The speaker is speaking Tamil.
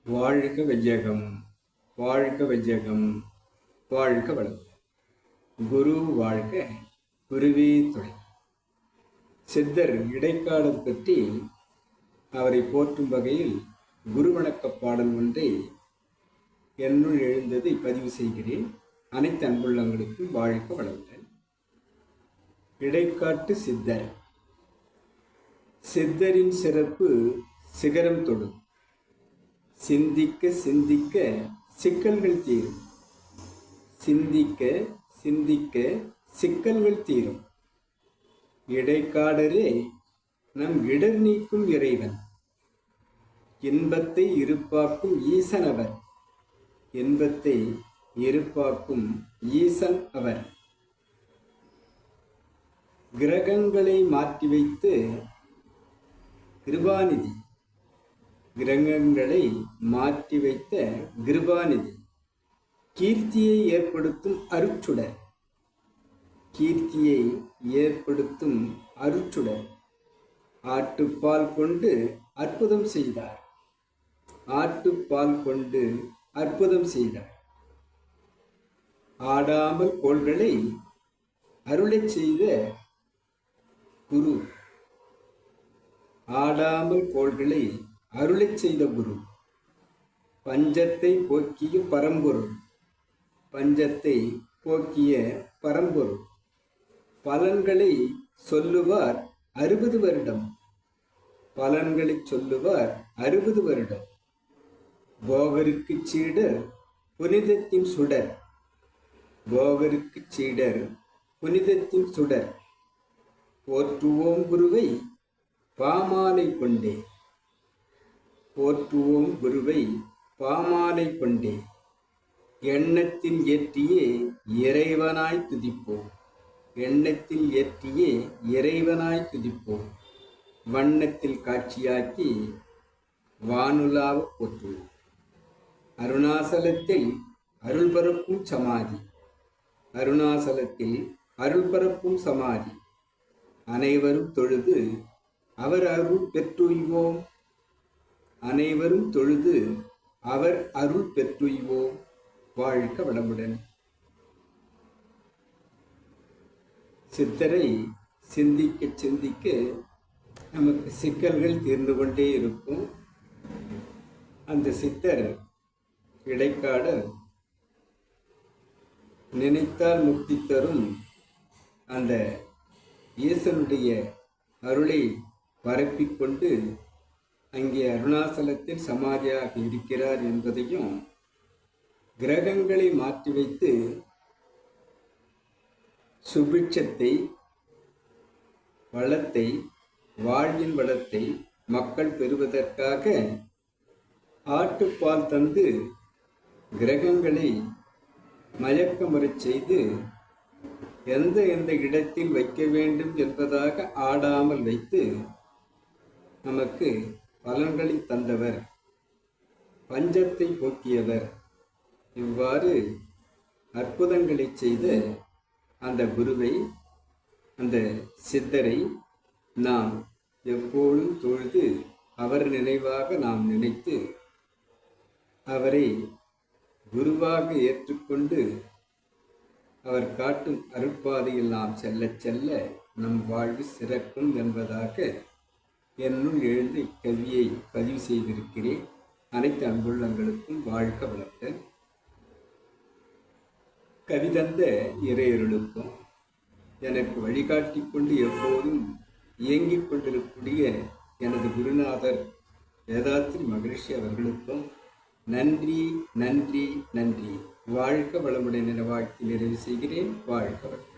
வாழ்க வையகம், வாழ்க வையகம், வாழ்க வளமுடன். குரு வாழ்க, குருவே துணை. சித்தர் இடைக்காடல் பற்றி அவரை போற்றும் வகையில் குரு வணக்க பாடல் ஒன்றை என்னுள் எழுந்ததை பதிவு செய்கிறேன். அனைத்து அன்புள்ளங்களுக்கும் வாழ்க வளமுடன். இடைக்காட்டு சித்தர். சித்தரின் சிறப்பு சிகரம் தொடும். சிந்திக்க சிந்திக்க சிக்கல்கள் தீரும். சிந்திக்க சிந்திக்க சிக்கல்கள் தீரும். இடைக்காடரே நம் இடர் நீக்கும் இறைவன். இன்பத்தை இருப்பாக்கும் ஈசன் அவர். இன்பத்தை இருப்பாக்கும் ஈசன் அவர். கிரகங்களை மாற்றி வைத்து கிருபாநிதி. கிரகங்களை மாற்றி வைத்த கிருபாநிதி. கீர்த்தியை ஏற்படுத்தும் அருட்சுடர். கீர்த்தியை ஏற்படுத்தும் அருட்சுடர். ஆட்டுப்பால் கொண்டு அற்புதம் செய்தார். ஆட்டுப்பால் கொண்டு அற்புதம் செய்தார். ஆடாமல் கோள்களை அருளச் செய்த குரு. ஆடாமல் கோள்களை அருளச் செய்த குரு. பஞ்சத்தை போக்கிய பரம்பொருள். பஞ்சத்தை போக்கிய பரம்பொருள். பலன்களை சொல்லுவார் 60 வருடம். பலன்களை சொல்லுவார் 60 வருடம். போகருக்கு சீடர் புனிதத்தின் சுடர். போகருக்கு சீடர் புனிதத்தின் சுடர். போற்றுவோம் குருவை பாமாலை கொண்டே. போற்றுவோம் குருவை பாமாலை கொண்டே. எண்ணத்தில் ஏற்றியே இறைவனாய் துதிப்போம். எண்ணத்தில் ஏற்றியே இறைவனாய் துதிப்போம். வண்ணத்தில் காட்சியாக்கி வானுலாவ போற்றுவோம். அருணாசலத்தில் அருள் பரப்பும் சமாதி. அருணாசலத்தில் அருள் பரப்பும் சமாதி. அனைவரும் தொழுது அவர் அருள் பெற்றுய்வோம். அனைவரும் தொழுது அவர் அருள் பெற்றுய்வோம். வாழ்க வளமுடன். சித்தரை சிந்திக்க சிந்திக்க நமக்கு சிக்கல்கள் தீர்ந்து கொண்டே இருக்கும். அந்த சித்தர் இடைக்காடல் நினைத்தால் முக்தி தரும் அந்த ஈசனுடைய அருளை பரப்பிக்கொண்டு அங்கே அருணாசலத்தில் சமாதியாக இருக்கிறார் என்பதையும், கிரகங்களை மாற்றி வைத்து சுபிட்சத்தை, வளத்தை, வாழ்வின் வளத்தை மக்கள் பெறுவதற்காக ஆட்டுப்பால் தந்து கிரகங்களை மயக்கமுறச் செய்து எந்த எந்த இடத்தில் வைக்க வேண்டும் என்பதாக ஆடாமல் வைத்து நமக்கு பலன்களை தந்தவர், பஞ்சத்தை போக்கியவர். இவ்வாறு அற்புதங்களை செய்த அந்த குருவை, அந்த சித்தரை நாம் எப்போதும் தொழுது அவர் நினைவாக நாம் நினைத்து அவரை குருவாக ஏற்றுக்கொண்டு அவர் காட்டும் அருட்பாதையில் நாம் செல்ல செல்ல நம் வாழ்வு சிறக்கும் என்பதாக என்னுள் எழுந்து இக்கவியை பதிவு செய்திருக்கிறேன். அனைத்து அன்புள்ளங்களுக்கும் வாழ்க வளமுடன். கவிதந்த இறையருளுக்கும் எனக்கு வழிகாட்டி கொண்டு எப்போதும் இயங்கிக் கொண்டிருக்கக்கூடிய எனது குருநாதர் வேதாத்ரி மகரிஷி அவர்களுக்கும் நன்றி நன்றி நன்றி. வாழ்க வளமுடன் என வாழ்த்தி நிறைவு செய்கிறேன். வாழ்க வளம்.